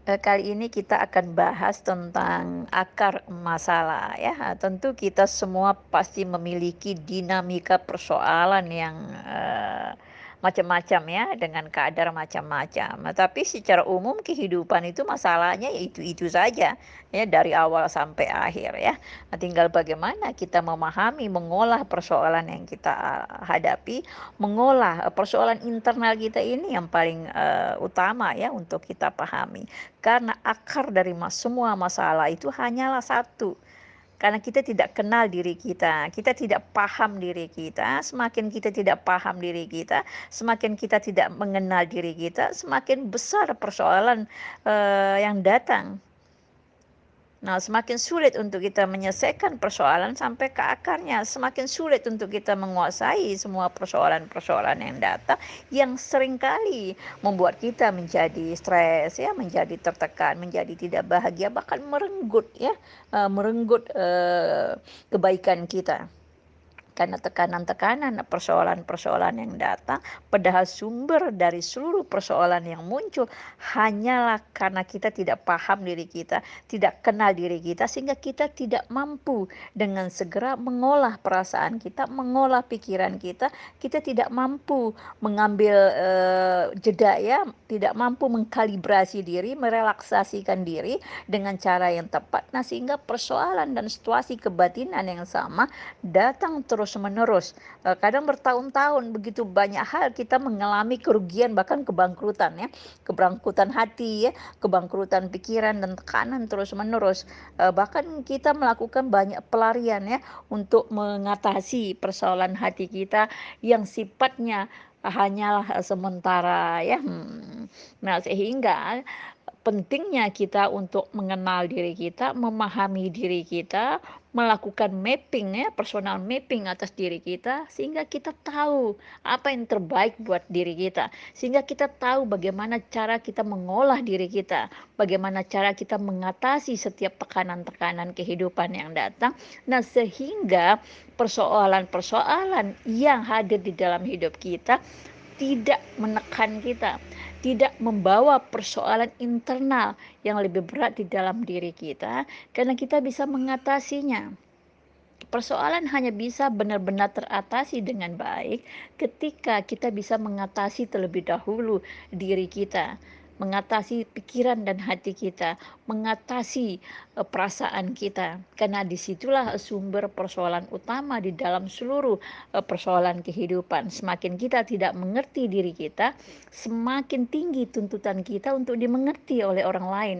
Kali ini kita akan bahas tentang akar masalah ya. Tentu kita semua pasti memiliki dinamika persoalan yang, macam-macam ya, dengan kadar macam-macam. Tapi secara umum kehidupan itu masalahnya ya itu-itu saja ya, dari awal sampai akhir ya. Tinggal bagaimana kita memahami, mengolah persoalan yang kita hadapi, mengolah, persoalan internal kita ini yang paling, utama ya untuk kita pahami. Karena akar dari semua masalah itu hanyalah satu, karena kita tidak kenal diri kita tidak paham diri kita, semakin kita tidak paham diri kita, semakin kita tidak mengenal diri kita, semakin besar persoalan, yang datang. Nah, semakin sulit untuk kita menyelesaikan persoalan sampai ke akarnya, semakin sulit untuk kita menguasai semua persoalan-persoalan yang datang, yang seringkali membuat kita menjadi stres ya, menjadi tertekan, menjadi tidak bahagia, bahkan merenggut ya, merenggut, kebaikan kita. Karena tekanan-tekanan, persoalan-persoalan yang datang, padahal sumber dari seluruh persoalan yang muncul hanyalah karena kita tidak paham diri kita, tidak kenal diri kita, sehingga kita tidak mampu dengan segera mengolah perasaan kita, mengolah pikiran kita tidak mampu mengambil, jeda ya, tidak mampu mengkalibrasi diri, merelaksasikan diri dengan cara yang tepat. Nah, sehingga persoalan dan situasi kebatinan yang sama datang terus-menerus, kadang bertahun-tahun, begitu banyak hal kita mengalami kerugian bahkan kebangkrutan ya, kebangkrutan hati ya, kebangkrutan pikiran dan tekanan terus-menerus, bahkan kita melakukan banyak pelarian ya untuk mengatasi persoalan hati kita yang sifatnya hanyalah, sementara ya, Nah, sehingga pentingnya kita untuk mengenal diri kita, memahami diri kita, melakukan mapping ya, personal mapping atas diri kita, sehingga kita tahu apa yang terbaik buat diri kita. Sehingga kita tahu bagaimana cara kita mengolah diri kita, bagaimana cara kita mengatasi setiap tekanan-tekanan kehidupan yang datang. Nah, sehingga persoalan-persoalan yang hadir di dalam hidup kita tidak menekan kita, tidak membawa persoalan internal yang lebih berat di dalam diri kita, karena kita bisa mengatasinya. Persoalan hanya bisa benar-benar teratasi dengan baik ketika kita bisa mengatasi terlebih dahulu diri kita, mengatasi pikiran dan hati kita, mengatasi perasaan kita. Karena disitulah sumber persoalan utama di dalam seluruh persoalan kehidupan. Semakin kita tidak mengerti diri kita, semakin tinggi tuntutan kita untuk dimengerti oleh orang lain.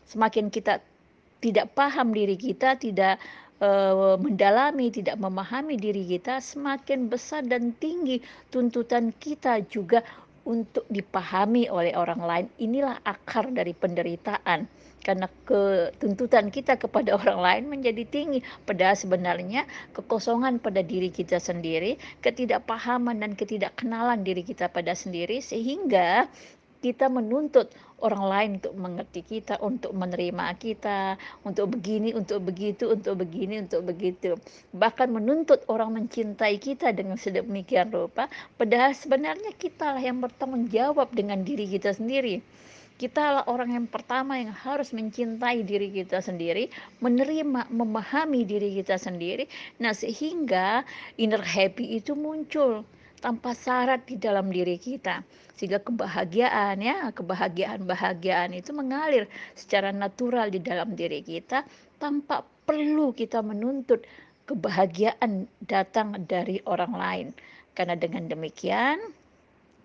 Semakin kita tidak paham diri kita, tidak, mendalami, tidak memahami diri kita, semakin besar dan tinggi tuntutan kita juga untuk dipahami oleh orang lain. Inilah akar dari penderitaan, karena tuntutan kita kepada orang lain menjadi tinggi, padahal sebenarnya kekosongan pada diri kita sendiri, ketidakpahaman dan ketidakkenalan diri kita pada sendiri, sehingga kita menuntut orang lain untuk mengerti kita, untuk menerima kita, untuk begini, untuk begitu, untuk begini, untuk begitu. Bahkan menuntut orang mencintai kita dengan sedemikian rupa, padahal sebenarnya kitalah yang bertanggung jawab dengan diri kita sendiri. Kitalah orang yang pertama yang harus mencintai diri kita sendiri, menerima, memahami diri kita sendiri. Nah, sehingga inner happy itu muncul tanpa syarat di dalam diri kita. Sehingga kebahagiaan ya, kebahagiaan-bahagiaan itu mengalir secara natural di dalam diri kita tanpa perlu kita menuntut kebahagiaan datang dari orang lain. Karena dengan demikian,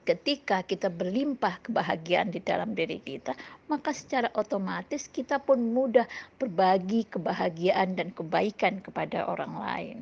ketika kita berlimpah kebahagiaan di dalam diri kita, maka secara otomatis kita pun mudah berbagi kebahagiaan dan kebaikan kepada orang lain.